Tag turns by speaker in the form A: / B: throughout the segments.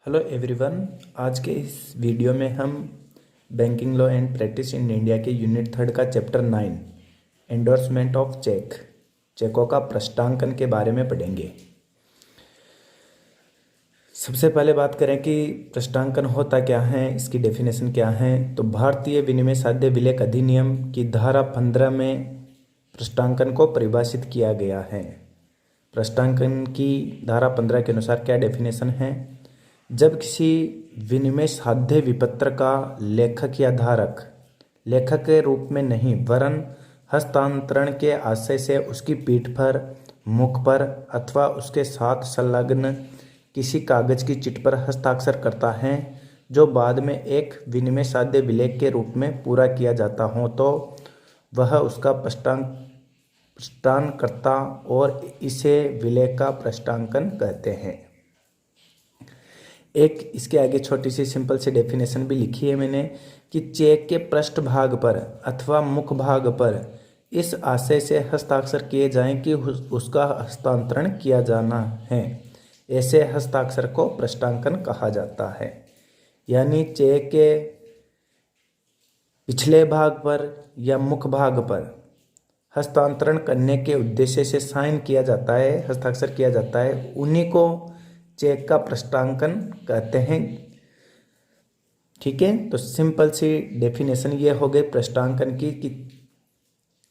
A: Hello everyone. आज के इस वीडियो में हम banking law and practice in India के यूनिट 3 का चैप्टर 9 एंडोर्समेंट ऑफ चेकों का प्रश्नांकन के बारे में पढ़ेंगे। सबसे पहले बात करें कि प्रश्नांकन होता क्या है, इसकी डेफिनेशन क्या है। तो भारतीय विनिमय साध्य विलेख अधिनियम की धारा 15 में प्रश्नांकन को परिभाषित किया गया है। प्रश्नांकन की धारा 15 के अनुसार क्या डेफिनेशन है? जब किसी विनिमय साध्य विपत्र का लेखक या धारक लेखक के रूप में नहीं वरन हस्तांतरण के आशय से उसकी पीठ पर, मुख पर अथवा उसके साथ संलग्न किसी कागज की चिट पर हस्ताक्षर करता है, जो बाद में एक विनिमय साध्य विलेख के रूप में पूरा किया जाता हो, तो वह उसका प्रश्नांकर्ता और इसे विलेख का प्रश्नांकन कहते हैं। एक इसके आगे छोटी सी सिंपल सी डेफिनेशन भी लिखी है मैंने कि चेक के पृष्ठभाग पर अथवा मुख भाग पर इस आशय से हस्ताक्षर किए जाएं कि उसका हस्तांतरण किया जाना है, ऐसे हस्ताक्षर को प्रश्नांकन कहा जाता है। यानी चेक के पिछले भाग पर या मुख भाग पर हस्तांतरण करने के उद्देश्य से साइन किया जाता है, हस्ताक्षर किया जाता है, उन्हीं को चेक का प्रश्नांकन कहते हैं। ठीक है, तो सिंपल सी डेफिनेशन ये हो गई प्रश्नांकन की कि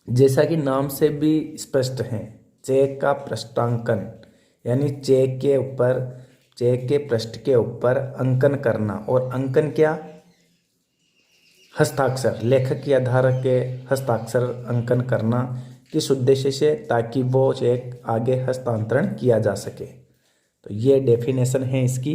A: जैसा कि नाम से भी स्पष्ट है, चेक का प्रश्नांकन यानी चेक के पृष्ठ के ऊपर अंकन करना। और अंकन क्या? हस्ताक्षर, लेखक या धारक के हस्ताक्षर अंकन करना किस उद्देश्य से? ताकि वो चेक आगे हस्तांतरण किया जा सके। तो ये डेफिनेशन है इसकी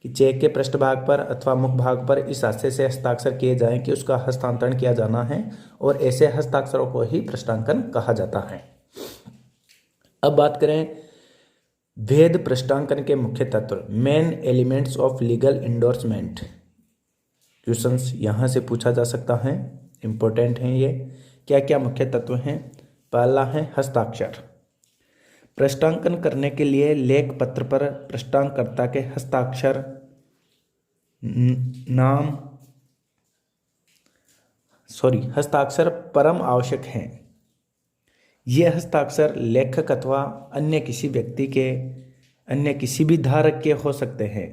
A: कि चेक के पृष्ठभाग पर अथवा मुख भाग पर इस आशय से हस्ताक्षर किए जाएं कि उसका हस्तांतरण किया जाना है, और ऐसे हस्ताक्षरों को ही प्रश्नांकन कहा जाता है। अब बात करें भेद प्रश्नांकन के मुख्य तत्व, main elements of legal endorsement. Questions यहाँ से पूछा जा सकता है, इंपॉर्टेंट हैं ये। क्या क्या मुख्य तत्व हैं? पहला है हस्ताक्षर। प्रश्नांकन करने के लिए लेख पत्र पर प्रश्नांकर्ता के हस्ताक्षर हस्ताक्षर परम आवश्यक हैं। ये हस्ताक्षर लेखक अथवा अन्य किसी व्यक्ति के, अन्य किसी भी धारक के हो सकते हैं,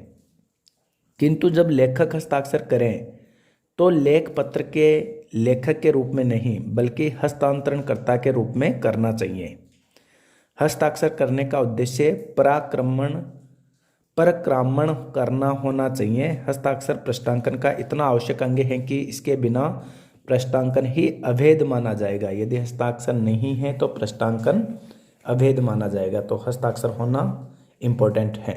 A: किंतु जब लेखक हस्ताक्षर करें तो लेख पत्र के लेखक के रूप में नहीं बल्कि हस्तांतरणकर्ता के रूप में करना चाहिए। हस्ताक्षर करने का उद्देश्य पराक्रमण करना होना चाहिए। हस्ताक्षर प्रश्नांकन का इतना आवश्यक अंग है कि इसके बिना प्रश्नांकन ही अवैध माना जाएगा। यदि हस्ताक्षर नहीं है तो प्रश्नांकन अवैध माना जाएगा। तो हस्ताक्षर होना इम्पोर्टेंट है।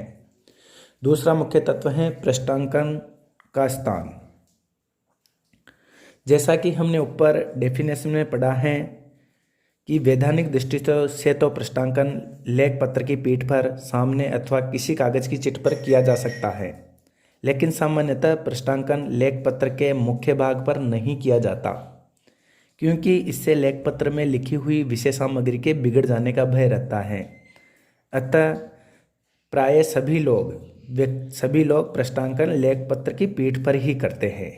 A: दूसरा मुख्य तत्व है प्रश्नांकन का स्थान। जैसा कि हमने ऊपर डेफिनेशन में पढ़ा है कि वैधानिक दृष्टि से तो प्रश्नांकन लेख पत्र की पीठ पर, सामने अथवा किसी कागज की चिट पर किया जा सकता है, लेकिन सामान्यतः प्रश्नांकन लेख पत्र के मुख्य भाग पर नहीं किया जाता, क्योंकि इससे लेख पत्र में लिखी हुई विषय सामग्री के बिगड़ जाने का भय रहता है। अतः प्राय सभी लोग प्रश्नांकन लेख पत्र की पीठ पर ही करते हैं,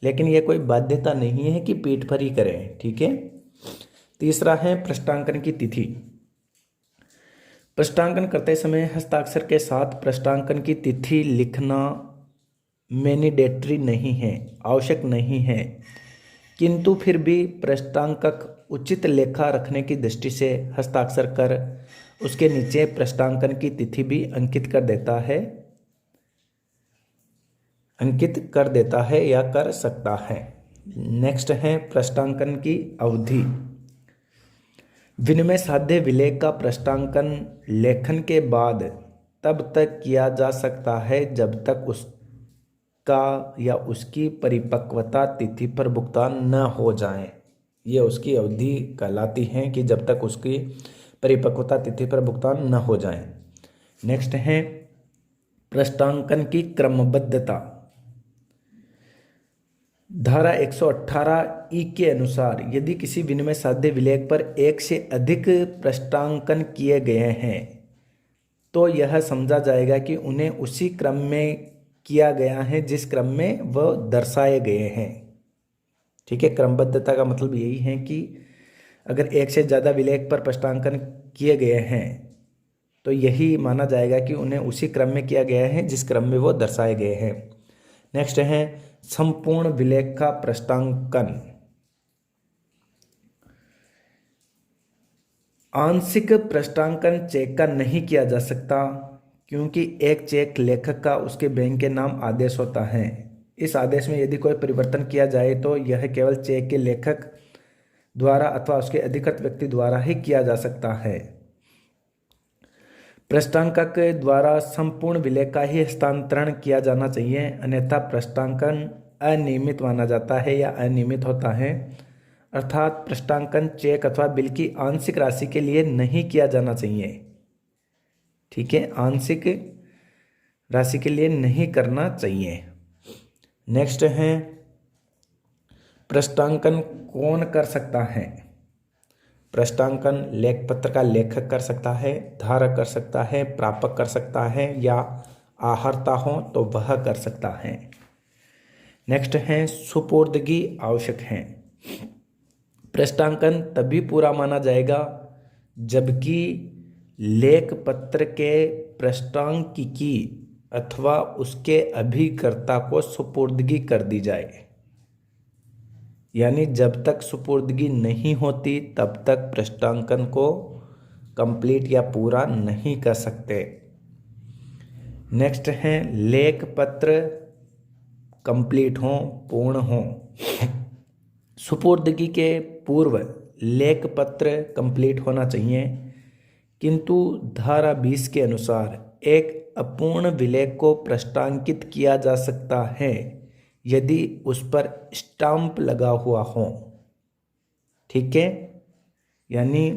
A: लेकिन यह कोई बाध्यता नहीं है कि पीठ पर ही करें। ठीक है। तीसरा है प्रश्नांकन की तिथि। प्रश्नांकन करते समय हस्ताक्षर के साथ प्रश्नांकन की तिथि लिखना मैंडेटरी नहीं है, आवश्यक नहीं है, किंतु फिर भी प्रश्नांकक उचित लेखा रखने की दृष्टि से हस्ताक्षर कर उसके नीचे प्रश्नांकन की तिथि भी अंकित कर देता है या कर सकता है। नेक्स्ट है प्रश्नांकन की अवधि। विनिमय साध्य विलेख का प्रश्नांकन लेखन के बाद तब तक किया जा सकता है जब तक उसका या उसकी परिपक्वता तिथि पर भुगतान न हो जाए। ये उसकी अवधि कहलाती है कि जब तक उसकी परिपक्वता तिथि पर भुगतान न हो जाए। नेक्स्ट है प्रश्नांकन की क्रमबद्धता। धारा 118 के अनुसार यदि किसी विनिमय साध्य विलेख पर एक से अधिक प्रश्नांकन किए गए हैं तो यह समझा जाएगा कि उन्हें उसी क्रम में किया गया है जिस क्रम में वह दर्शाए गए हैं। ठीक है, क्रमबद्धता का मतलब यही है कि अगर एक से ज़्यादा विलेख पर प्रश्नांकन किए गए हैं तो यही माना जाएगा कि उन्हें उसी क्रम में किया गया है जिस क्रम में वो दर्शाए गए हैं। नेक्स्ट है संपूर्ण विलेख का प्रश्नांकन। आंशिक प्रश्नांकन चेक का नहीं किया जा सकता क्योंकि एक चेक लेखक का उसके बैंक के नाम आदेश होता है। इस आदेश में यदि कोई परिवर्तन किया जाए तो यह केवल चेक के लेखक द्वारा अथवा उसके अधिकृत व्यक्ति द्वारा ही किया जा सकता है। प्रश्नांकक के द्वारा संपूर्ण विलेख का ही हस्तांतरण किया जाना चाहिए, अन्यथा प्रश्नांकन अनियमित माना जाता है या अनियमित होता है। अर्थात प्रश्नांकन चेक अथवा बिल की आंशिक राशि के लिए नहीं किया जाना चाहिए। ठीक है, आंशिक राशि के लिए नहीं करना चाहिए। नेक्स्ट है प्रश्नांकन कौन कर सकता है। प्रश्नांकन लेख पत्र का लेखक कर सकता है, धारक कर सकता है, प्रापक कर सकता है या आहर्ता हो तो वह कर सकता है। नेक्स्ट है सुपुर्दगी आवश्यक है। प्रश्नांकन तभी पूरा माना जाएगा जबकि लेख पत्र के प्रश्नांकिकी अथवा उसके अभिकर्ता को सुपुर्दगी कर दी जाए। यानी जब तक सुपुर्दगी नहीं होती तब तक प्रश्नांकन को कंप्लीट या पूरा नहीं कर सकते। नेक्स्ट है लेख पत्र कंप्लीट हो, पूर्ण हो। सुपुर्दगी के पूर्व लेख पत्र कंप्लीट होना चाहिए, किंतु धारा 20 के अनुसार एक अपूर्ण विलेख को प्रश्नांकित किया जा सकता है यदि उस पर स्टाम्प लगा हुआ हो। ठीक है, यानी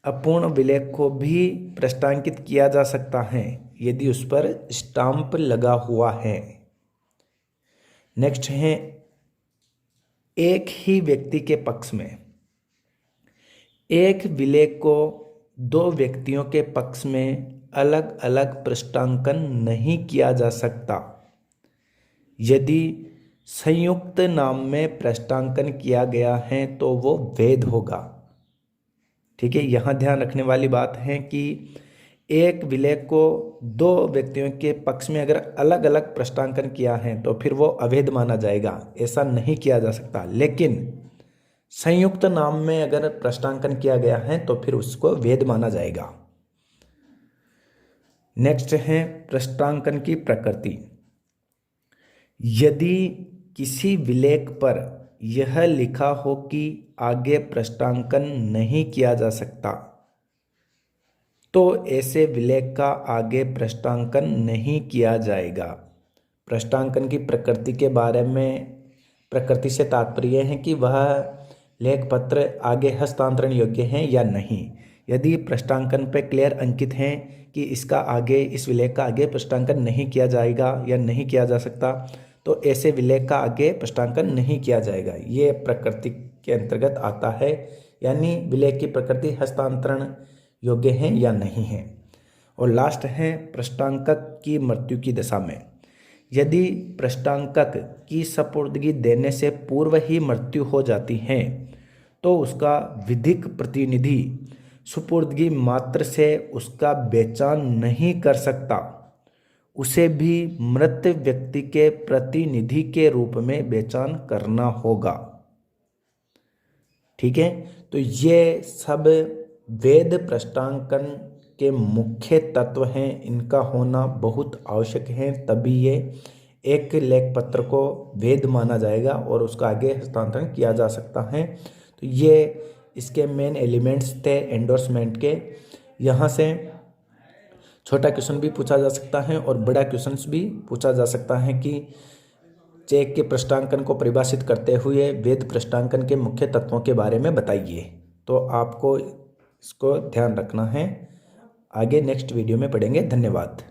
A: अपूर्ण विलेख को भी प्रश्नांकित किया जा सकता है यदि उस पर स्टाम्प लगा हुआ है। नेक्स्ट है एक ही व्यक्ति के पक्ष में। एक विलेख को दो व्यक्तियों के पक्ष में अलग अलग प्रश्नांकन नहीं किया जा सकता। यदि संयुक्त नाम में प्रश्नांकन किया गया है तो वो वैध होगा। ठीक है, यहाँ ध्यान रखने वाली बात है कि एक विलेख को दो व्यक्तियों के पक्ष में अगर अलग अलग प्रश्नांकन किया है तो फिर वो अवैध माना जाएगा, ऐसा नहीं किया जा सकता। लेकिन संयुक्त नाम में अगर प्रश्नांकन किया गया है तो फिर उसको वैध माना जाएगा। नेक्स्ट है प्रश्नांकन की प्रकृति। यदि किसी विलेख पर यह लिखा हो कि आगे प्रश्नांकन नहीं किया जा सकता तो ऐसे विलेख का आगे प्रश्नांकन नहीं किया जाएगा। प्रश्नांकन की प्रकृति के बारे में, प्रकृति से तात्पर्य है कि वह लेख पत्र आगे हस्तांतरण योग्य हैं या नहीं। यदि प्रश्नांकन पे क्लियर अंकित हैं कि इसका आगे, इस विलेख का आगे प्रश्नांकन नहीं किया जाएगा या नहीं किया जा सकता तो ऐसे विलेख का आगे प्रश्नांकन नहीं किया जाएगा। ये प्रकृति के अंतर्गत आता है, यानी विलेख की प्रकृति हस्तांतरण योग्य है या नहीं है। और लास्ट है प्रश्नांकक की मृत्यु की दशा में। यदि प्रश्नांकक की सपुर्दगी देने से पूर्व ही मृत्यु हो जाती है तो उसका विधिक प्रतिनिधि सुपुर्दगी मात्र से उसका बेचान नहीं कर सकता, उसे भी मृत व्यक्ति के प्रतिनिधि के रूप में बेचान करना होगा। ठीक है, तो ये सब वैध प्रश्नांकन के मुख्य तत्व हैं, इनका होना बहुत आवश्यक है, तभी ये एक लेख पत्र को वैध माना जाएगा और उसका आगे हस्तांतरण किया जा सकता है। तो ये इसके मेन एलिमेंट्स थे एंडोर्समेंट के। यहाँ से छोटा क्वेश्चन भी पूछा जा सकता है और बड़ा क्वेश्चन भी पूछा जा सकता है कि चेक के प्रश्नांकन को परिभाषित करते हुए वैध प्रश्नांकन के मुख्य तत्वों के बारे में बताइए। तो आपको इसको ध्यान रखना है। आगे नेक्स्ट वीडियो में पढ़ेंगे। धन्यवाद।